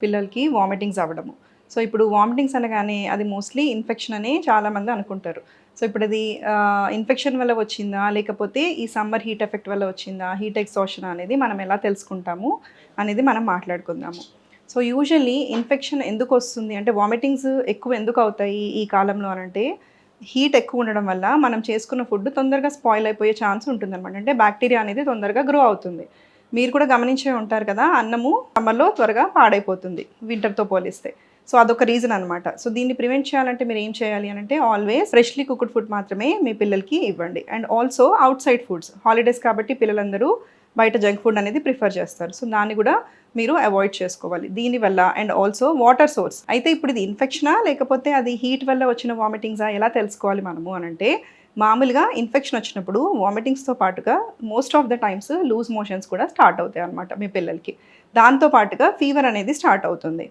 పిల్లలకి వామిటింగ్స్ అవ్వడము. సో, ఇప్పుడు వామిటింగ్స్ అనగానే అది మోస్ట్‌లీ ఇన్ఫెక్షన్ అని చాలామంది అనుకుంటారు. సో, ఇప్పుడది ఇన్ఫెక్షన్ వల్ల వచ్చిందా? లేకపోతే ఈ సమ్మర్ హీట్ ఎఫెక్ట్ వల్ల వచ్చిందా? హీట్ ఎగ్జాస్షన్ అనేది మనం ఎలా తెలుసుకుంటాము అనేది మనం మాట్లాడుకుందాము. సో, యూజువల్లీ ఇన్ఫెక్షన్ ఎందుకొస్తుంది అంటే వామిటింగ్స్ ఎక్కువ ఎందుకు అవుతాయి ఈ కాలంలో అనంటే, హీట్ ఎక్కువ ఉండడం వల్ల మనం చేసుకున్న ఫుడ్ తొందరగా స్పాయిల్ అయిపోయే ఛాన్స్ ఉంటుందనమాట. అంటే బాక్టీరియా అనేది తొందరగా గ్రో అవుతుంది. మీరు కూడా గమనించే ఉంటారు కదా! అన్నము సమ్మర్‌లో త్వరగా పాడైపోతుంది వింటర్‌తో పోలిస్తే. సో, అదొక రీజన్ అనమాట. సో, దీన్ని ప్రివెంట్ చేయాలంటే మీరేం చేయాలి అనంటే ఆల్వేస్ ఫ్రెష్‌లీ కుక్డ్ ఫుడ్ మాత్రమే మీ పిల్లలకి ఇవ్వండి. And also outside foods. Holidays కాబట్టి పిల్లలందరూ బయట జంక్ ఫుడ్ అనేది ప్రిఫర్ చేస్తారు. సో, దాన్ని కూడా మీరు అవాయిడ్ చేసుకోవాలి. దీనివల్ల అండ్ ఆల్సో వాటర్ సోర్స్. అయితే ఇప్పుడు ఇది ఇన్ఫెక్షనా? లేకపోతే అది హీట్ వల్ల వచ్చిన వామిటింగ్సా? ఎలా తెలుసుకోవాలి మనము అనంటే మామూలుగా ఇన్ఫెక్షన్ వచ్చినప్పుడు వామిటింగ్స్‌తో పాటుగా most of the times loose motions కూడా స్టార్ట్ అవుతాయన్నమాట మీ పిల్లలకి. దాంతో పాటుగా ఫీవర్ అనేది స్టార్ట్ అవుతుంది.